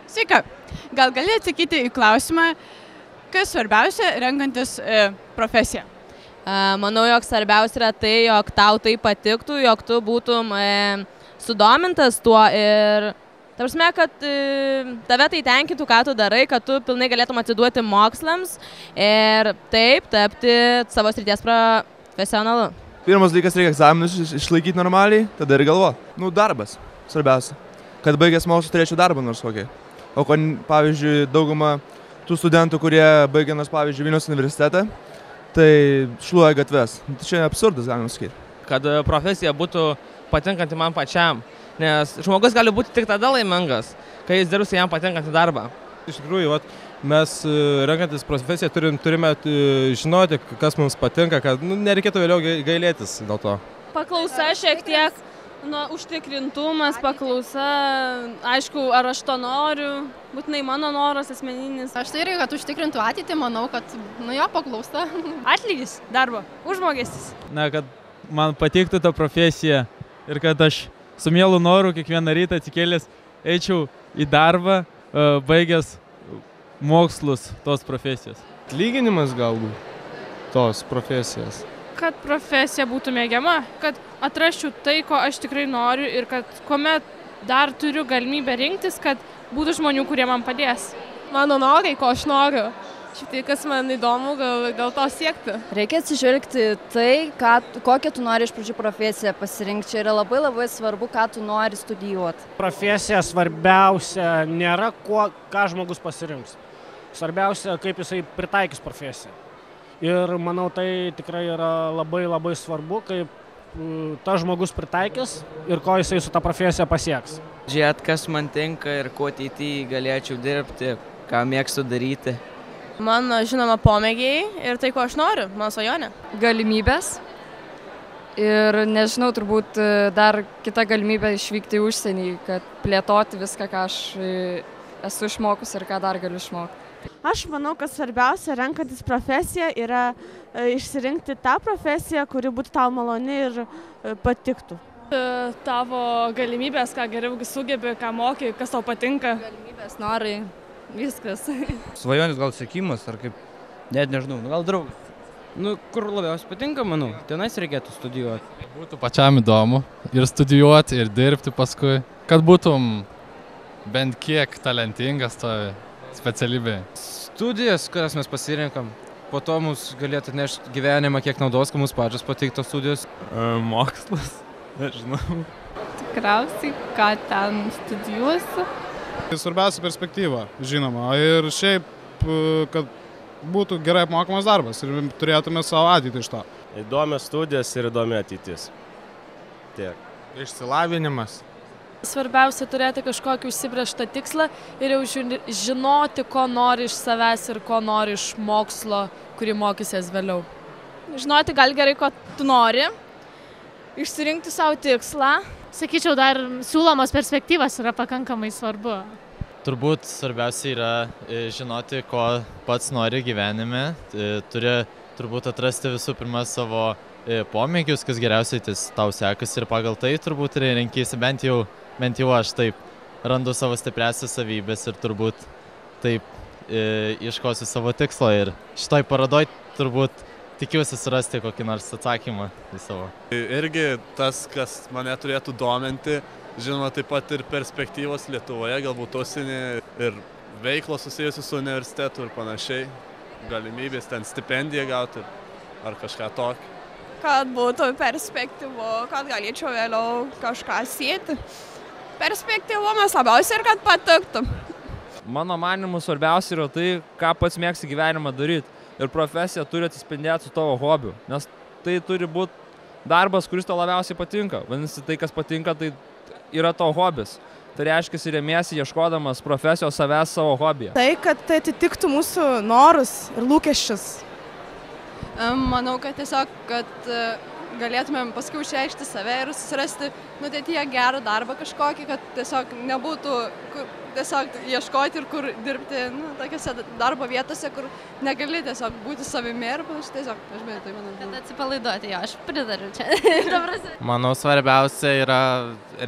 Sveika. Gal gali atsakyti į klausimą, kas svarbiausia renkantis profesiją? Manau, jog svarbiausia yra tai, jog tau tai patiktų, jog tu būtum sudomintas tuo ir ta prasme, kad tave tai tenkintų, ką tu darai, kad tu pilnai galėtum atsiduoti mokslams ir taip tapti savo srities profesionalu. Pirmas dalykas, reikia egzaminus išlaikyti normaliai, tada ir galvo. Darbas, svarbiausia. Kad baigęs mokslus turėčiau darbą nors kokį. O pavyzdžiui, dauguma tų studentų, kurie baigė nors, pavyzdžiui, Vilniaus universitetą, tai šluoja gatves. Tai čia absurdas, galima sakyti. Kad profesija būtų patinkanti man pačiam, nes žmogus gali būti tik tada laimingas, kai jis dirbs jam patinkantį darbą. Iš tikrųjų, mes renkantis profesiją turime žinoti, kas mums patinka, kad nereikėtų vėliau gailėtis dėl to. Paklausa šiek tiek, užtikrintumas, paklausa, aišku, ar aš to noriu, būtinai mano noras asmeninis. Aš tai irgi, kad užtikrintų ateitį, manau, kad, paklausa. Atlygis, darbo, užmokestis. Kad man patiktų ta profesija ir kad aš su mielu noru kiekvieną rytą atsikėlęs eičiau į darbą, baigęs mokslus tos profesijos. Atlyginimas galbūt tos profesijos. Kad profesija būtų mėgiama, kad atrasčiau tai, ko aš tikrai noriu ir kad kuomet dar turiu galimybę rinktis, kad būtų žmonių, kurie man padės. Mano norai, ko aš noriu. Šiaip tai, kas man įdomu, gal dėl to siekti. Reikia atsižvelgti tai, kokią tu nori iš pradžių profesiją pasirinkti. Čia yra labai svarbu, ką tu nori studijuoti. Profesija svarbiausia nėra, ką žmogus pasirinks. Svarbiausia, kaip jisai pritaikys profesiją. Ir manau, tai tikrai yra labai svarbu, kaip tas žmogus pritaikys ir ko jisai su ta profesija pasieks. Žiūrėt, kas man tinka ir kuo ateityje galėčiau dirbti, ką mėgstu daryti. Mano, žinoma, pomėgiai ir tai, ko aš noriu, mano svajonė. Galimybės ir nežinau, turbūt dar kita galimybė išvykti į užsienį, kad plėtoti viską, ką aš esu išmokus ir ką dar galiu išmokti. Aš manau, kad svarbiausia renkantis profesiją yra išsirinkti tą profesiją, kuri būtų tau maloni ir patiktų. Tavo galimybės, ką geriau sugebi, ką moki, kas tau patinka. Galimybės, norai. Viskas. Svajonės gal siekimas, ar kaip, net nežinau, gal draugas. Kur labiausiai patinka, manau, tenais reikėtų studijuoti. Būtų pačiam įdomu ir studijuoti, ir dirbti paskui, kad būtum bent kiek talentingas toje specialybėje. Studijas, kurias mes pasirinkam, po to mums galėtų nešti gyvenimą, kiek naudos, kad mums pačios patiktos studijos. Mokslas, nežinau. Tikriausiai, ką ten studijuosi. Svarbiausia perspektyva, žinoma, ir šiaip, kad būtų gerai apmokamas darbas ir turėtume savo ateitį iš to. Įdomios studijas ir įdomi ateitis. Tiek. Išsilavinimas. Svarbiausia turėti kažkokį užsibrėžtą tikslą ir jau žinoti, ko nori iš savęs ir ko nori iš mokslo, kurį mokysies vėliau. Žinoti gal gerai, ko tu nori, išsirinkti savo tikslą. Sakyčiau, dar siūlomos perspektyvas yra pakankamai svarbu. Turbūt svarbiausia yra žinoti, ko pats nori gyvenime. Turi turbūt atrasti visų pirma savo pomėgius, kas geriausiai tau sekasi ir pagal tai turbūt renkiesi, bent jau aš taip randu savo stipriausias savybės ir turbūt taip ieškosiu savo tikslo ir šitoj parodoj turbūt tikiuosi surasti kokį nors atsakymą į savo. Irgi tas, kas mane turėtų dominti, žinoma, taip pat ir perspektyvos Lietuvoje, galbūt užsienį ir veiklos susijusios su universitetu ir panašiai, galimybės ten stipendiją gauti ar kažką tokio. Kad būtų perspektyvu, kad galėčiau vėliau kažką sieti. Perspektyvumas labiausiai ir kad patiktų. Mano manimu svarbiausia yra tai, ką pats mėgsti gyvenimą daryti. Ir profesija turi atsispindėti su tavo hobiu, nes tai turi būti darbas, kuris tau labiausiai patinka. Vadinasi, tai, kas patinka, tai yra tavo hobis. Tai reiškia, remiesi ieškodamas profesijos savęs savo hobiją. Tai, kad tai atitiktų mūsų norus ir lūkesčius. Manau, kad tiesiog, kad galėtumėm paskui išreikšti save ir susirasti ateityje gerą darbą kažkokį, kad tiesiog nebūtų tiesiog ieškoti ir kur dirbti tokiose darbo vietose, kur negali tiesiog būti savimi ir panašiai tiesiog, aš beje, tai manau. Kad atsipalaiduoti, jo, aš pritariu čia. Manau, svarbiausia yra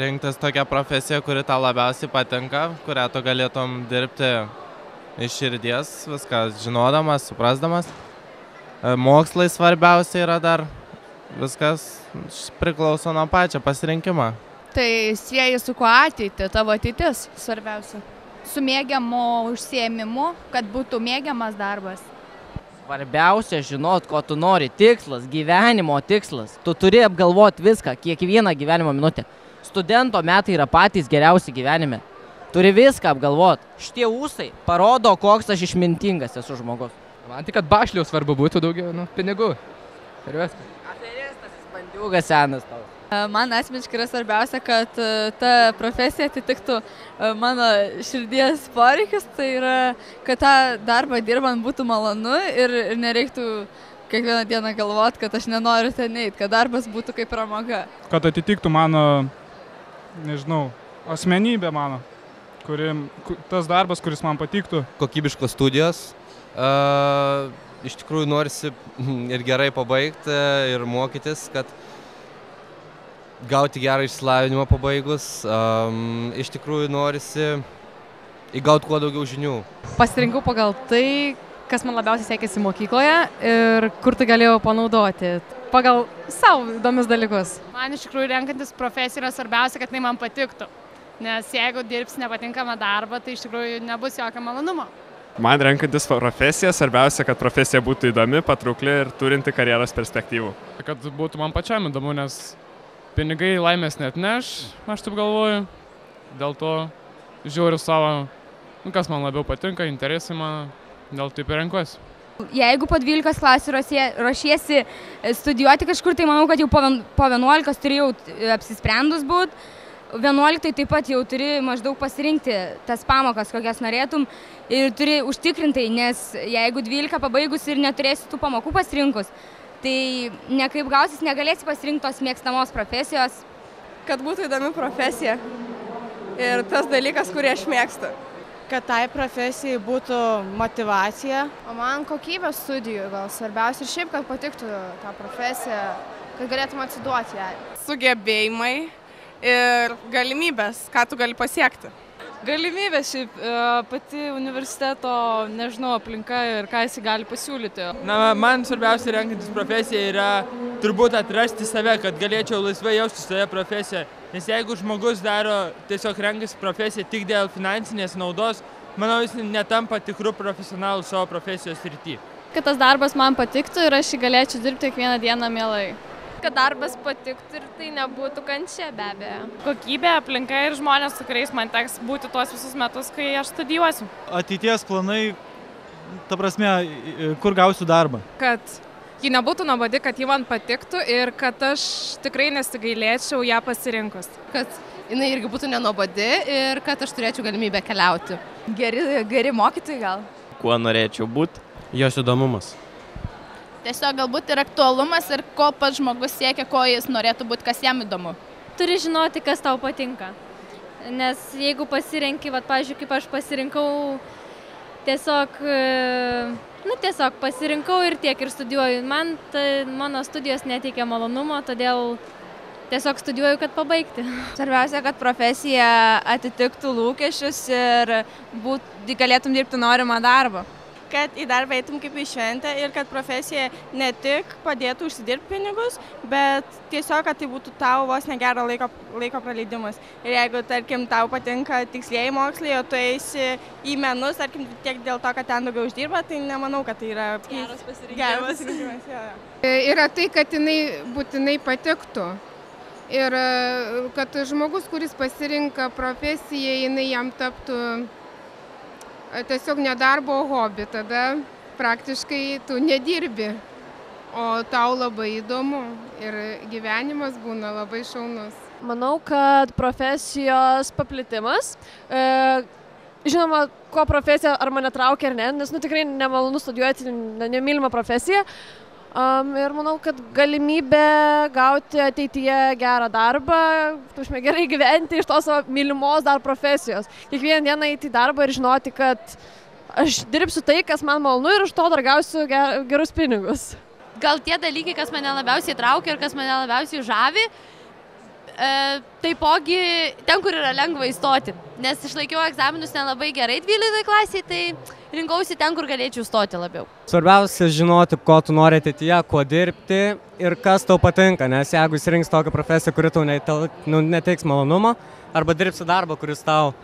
rinktis tokią profesiją, kuri tau labiausiai patinka, kurią tu galėtum dirbti iš širdies, viską žinodamas, suprasdamas. Mokslai svarbiausia yra dar, viskas priklauso nuo pačio pasirinkimo. Tai sieji su kuo ateitį, tavo ateitis svarbiausia. Su mėgiamu užsiėmimu, kad būtų mėgiamas darbas. Svarbiausia žinot, ko tu nori, tikslas, gyvenimo tikslas. Tu turi apgalvoti viską, kiekvieną gyvenimo minutę. Studento metai yra patys geriausi gyvenime. Turi viską apgalvoti. Šitie ūsai parodo, koks aš išmintingas esu žmogus. Man tik, kad bašliau svarbu būtų daugiau pinigų. Ir viskas. Aferistas, jis bandiukas senas tau. Man asmeniškai yra svarbiausia, kad ta profesija atitiktų mano širdies poreikius, tai yra, kad tą darbą dirbant būtų malonu ir nereiktų kiekvieną dieną galvoti, kad aš nenoriu ten eiti, kad darbas būtų kaip pramoga. Kad atitiktų mano, nežinau, asmenybė mano, tas darbas, kuris man patiktų. Kokybiškos studijos. Iš tikrųjų norisi ir gerai pabaigti ir mokytis, kad gauti gerą išsilavinimą pabaigus. Iš tikrųjų norisi įgauti kuo daugiau žinių. Pasirinkau pagal tai, kas man labiausiai sekėsi mokykloje ir kur tai galėjau panaudoti. Pagal savo įdomius dalykus. Man iš tikrųjų renkantis profesiją yra svarbiausia, kad jinai man patiktų. Nes jeigu dirbsi nepatinkamą darbą, tai iš tikrųjų nebus jokio malonumo. Man renkantis profesiją, svarbiausia, kad profesija būtų įdomi, patraukli ir turinti karjeros perspektyvų. Kad būtų man pačiam įdomu, nes pinigai laimės neatneš, aš taip galvoju. Dėl to žiūriu savo, kas man labiau patinka, interesai man, dėl taip ir renkuosi. Jeigu po 12 klasių ruošiesi studijuoti kažkur, tai manau, kad jau po 11 turi jau apsisprendus būti. 11 taip pat jau turi maždaug pasirinkti tas pamokas, kokias norėtum ir turi užtikrintai, nes jeigu 12 pabaigus ir neturėsi tų pamokų pasirinkus, tai nekaip gausis, negalėsi pasirinkti tos mėgstamos profesijos. Kad būtų įdomi profesija ir tas dalykas, kurį aš mėgstu. Kad tai profesijai būtų motyvacija. O man kokybė studijų gal svarbiausia ir šiaip, kad patiktų tą profesiją, kad galėtum atsiduoti jai. Sugebėjimai ir galimybės, ką tu gali pasiekti. Galimybės šiaip, pati universiteto, nežinau, aplinka ir ką jis gali pasiūlyti. Man svarbiausia renkantis profesiją yra turbūt atrasti save, kad galėčiau laisvai jaustis toje profesijoje. Nes jeigu žmogus tiesiog renkasi profesiją tik dėl finansinės naudos, manau, jis netampa tikrų profesionalų savo profesijos srity. Kad tas darbas man patiktų ir aš jį galėčiau dirbti kiekvieną dieną mielai. Kad darbas patiktų ir tai nebūtų kančia, be abejo. Kokybė, aplinka ir žmonės, su kuriais man teks būti tuos visus metus, kai aš studijuosiu. Ateities planai, ta prasme, kur gausiu darbą? Kad ji nebūtų nuobodi, kad ji man patiktų ir kad aš tikrai nesigailėčiau ją pasirinkus. Kad jinai irgi būtų nenuobodi ir kad aš turėčiau galimybę keliauti. Geri mokytojai gal. Kuo norėčiau būti? Jos įdomumas. Tiesiog galbūt ir aktualumas ir ko pats žmogus siekia, ko jis norėtų būti, kas jam įdomu. Turi žinoti, kas tau patinka. Nes jeigu pasirenki, pavyzdžiui, kaip aš pasirinkau, tiesiog pasirinkau ir tiek ir studijuoju. Man mano studijos neteikia malonumo, todėl tiesiog studijuoju, kad pabaigti. Svarbiausia, kad profesija atitiktų lūkesčius ir galėtum dirbti norimą darbą. Kad į darbą eitum kaip į šventę ir kad profesija ne tik padėtų užsidirbti pinigus, bet tiesiog, kad tai būtų tau vos negero laiko praleidimas. Ir jeigu, tarkim, tau patinka tikslieji mokslai, o tu eisi į menus, tarkim, tiek dėl to, kad ten daugiau uždirba, tai nemanau, kad tai yra geras pasirinkimas. Yra tai, kad jinai būtinai patiktų. Ir kad žmogus, kuris pasirinka profesiją, jinai jam taptų tiesiog ne darbo, o hobi, tada praktiškai tu nedirbi, o tau labai įdomu ir gyvenimas būna labai šaunus. Manau, kad profesijos paplitimas, žinoma, ko profesija ar mane traukia ar ne, nes tikrai nemalonu studijuoti nemylimą profesiją, Ir manau, kad galimybė gauti ateityje gerą darbą, gerai gyventi iš tos savo mylimos dar profesijos. Kiekvieną dieną eiti į darbą ir žinoti, kad aš dirbsiu tai, kas man malonu ir už to dar gausiu gerus pinigus. Gal tie dalykai, kas mane labiausiai traukia ir kas mane labiausiai žavi, taipogi ten, kur yra lengva įstoti. Nes išlaikiau egzaminus nelabai gerai 12 klasiai, tai rinkausi ten, kur galėčiau stoti labiau. Svarbiausia žinoti, ko tu nori ateityje, kuo dirbti ir kas tau patinka, nes jeigu įsirinks tokią profesiją, kuri tau neteiks malonumo, arba dirbsi darbą, kuris tau,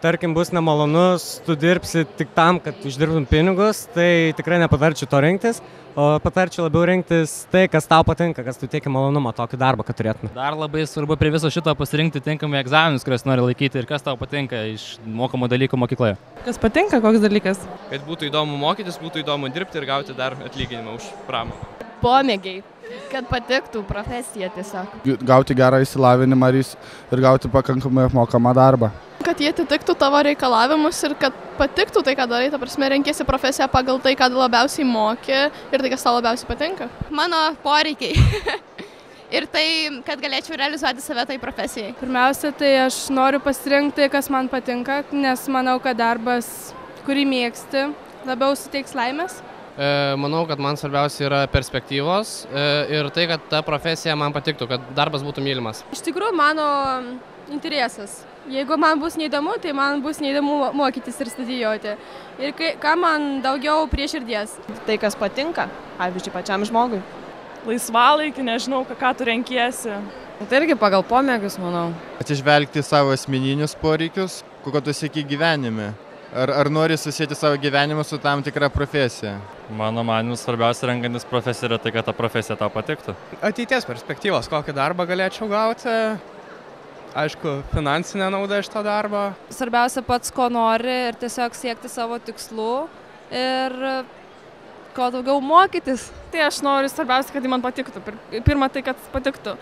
tarkim, bus nemalonus, tu dirbsi tik tam, kad uždirbtum pinigus, tai tikrai nepatarčiau to rinktis, o patarčiau labiau rinktis tai, kas tau patinka, kas tu teikia malonumą, tokį darbą, kad turėtume. Dar labai svarbu prie viso šito pasirinkti tinkamai egzaminus, kuriuos nori laikyti ir kas tau patinka iš mokamų dalykų mokykloje. Kas patinka, koks dalykas? Kad būtų įdomu mokytis, būtų įdomu dirbti ir gauti dar atlyginimą už pramogą. Pomėgiai, kad patiktų profesija tiesiog. Gauti gerą išsilavinimą ir gauti pakankamai apmokamą darbą. Kad jie atitiktų tavo reikalavimus ir kad patiktų tai, ką darai, ta prasme, renkėsi profesiją pagal tai, ką labiausiai moki ir tai, kas tau labiausiai patinka. Mano poreikiai. Ir tai, kad galėčiau realizuoti save tai profesijai. Pirmiausia, tai aš noriu pasirinkti, kas man patinka, nes manau, kad darbas, kurį mėgsti, labiau suteiks laimės. Manau, kad man svarbiausia yra perspektyvos ir tai, kad ta profesija man patiktų, kad darbas būtų mylimas. Iš tikrųjų, mano interesas. Jeigu man bus neįdomu, tai man bus neįdomu mokytis ir studijuoti. Ir ką man daugiau prie širdies. Tai, kas patinka, pavyzdžiui, pačiam žmogui. Laisvalaikį, nežinau, ką tu renkiesi. Tai irgi pagal pomėgius, manau. Atsižvelgti savo asmeninius poreikius, kokio tu sieki gyvenime. Ar nori susėti savo gyvenimą su tam tikra profesija? Mano manimu, svarbiausia renkantis profesiją yra tai, kad ta profesija tau patiktų. Ateities perspektyvos, kokį darbą galėčiau gauti. Aišku, finansinė nauda iš to darbo. Svarbiausia pats, ko nori ir tiesiog siekti savo tikslų ir ko daugiau mokytis. Tai aš noriu svarbiausia, kad man patiktų. Pirma, tai, kad patiktų.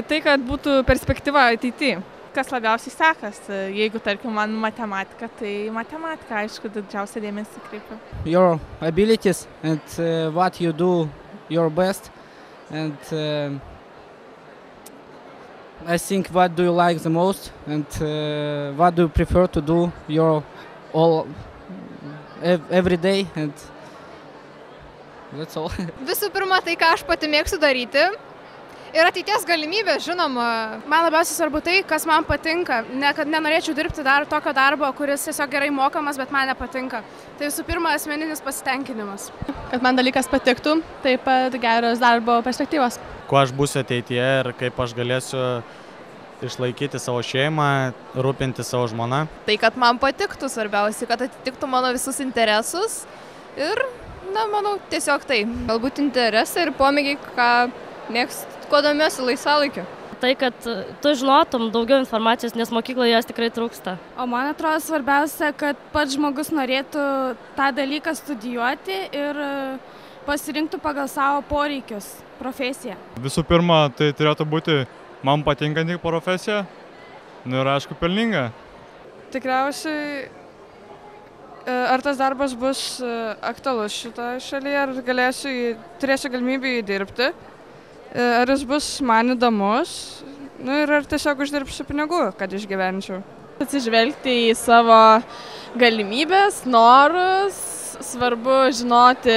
Tai, kad būtų perspektyva ateityje. Kas labiausiai sekasi. Jeigu, tarkim, man matematika, tai matematika, aišku, didžiausia dėmesį kreipiu. Your abilities and what you do your best and I think what do you like the most and what do you prefer to do your every day and that's all. Visų pirma, tai, ką aš pati mėgstu daryti. Ir ateities galimybė, žinoma. Man labiausiai svarbu tai, kas man patinka. Kad nenorėčiau dirbti tokio darbo, kuris tiesiog gerai mokamas, bet man nepatinka. Tai visų pirma, asmeninis pasitenkinimas. Kad man dalykas patiktų, taip pat geros darbo perspektyvos. Kuo aš būsiu ateityje ir kaip aš galėsiu išlaikyti savo šeimą, rūpinti savo žmoną. Tai, kad man patiktų svarbiausia, kad atitiktų mano visus interesus. Ir, manau, tiesiog tai. Galbūt interesai ir pomėgiai, ką mėgstu. Kuo domiuosi laisvalaikiu? Tai, kad tu žinotum daugiau informacijos, nes mokykloje jos tikrai trūksta. O man atrodo svarbiausia, kad pats žmogus norėtų tą dalyką studijuoti ir pasirinktų pagal savo poreikius profesiją. Visų pirma, tai turėtų būti man patinkanti profesija, ir aišku, pelninga. Tikriausiai, ar tas darbas bus aktualus šitoje šalyje, ar turėsiu galimybę įdirbti. Ar jis bus man įdomus ir ar tiesiog uždirbsiu pinigų, kad išgyvenčiau. Atsižvelgti į savo galimybės, norus, svarbu žinoti,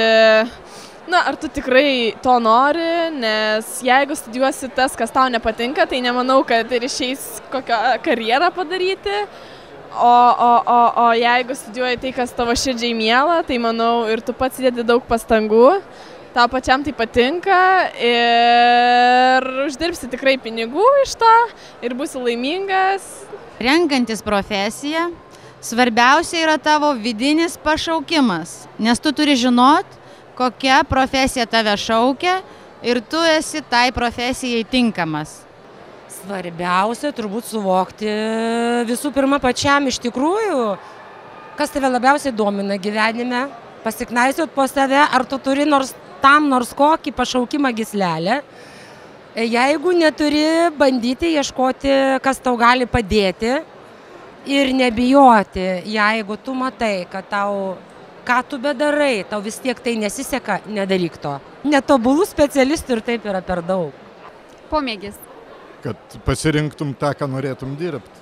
ar tu tikrai to nori, nes jeigu studijuosi tas, kas tau nepatinka, tai nemanau, kad ir išeis kokią karjerą padaryti. O jeigu studijuoji tai, kas tavo širdžiai miela, tai manau ir tu pats įdedi daug pastangų. Tau pačiam tai patinka ir uždirbsi tikrai pinigų iš to ir būsi laimingas. Renkantis profesiją, svarbiausia yra tavo vidinis pašaukimas, nes tu turi žinot, kokia profesija tave šaukia ir tu esi tai profesijai tinkamas. Svarbiausia turbūt suvokti visų pirma pačiam iš tikrųjų, kas tave labiausiai domina gyvenime, pasiknaisiot po save, ar tu turi nors kokį pašaukimą gyslelę. Jeigu neturi, bandyti ieškoti, kas tau gali padėti ir nebijoti, jeigu tu matai, kad tau ką tu bedarai, tau vis tiek tai nesiseka, nedaryk to. Netobulų specialistų ir taip yra per daug. Pomėgis. Kad pasirinktum tą, ką norėtum dirbti.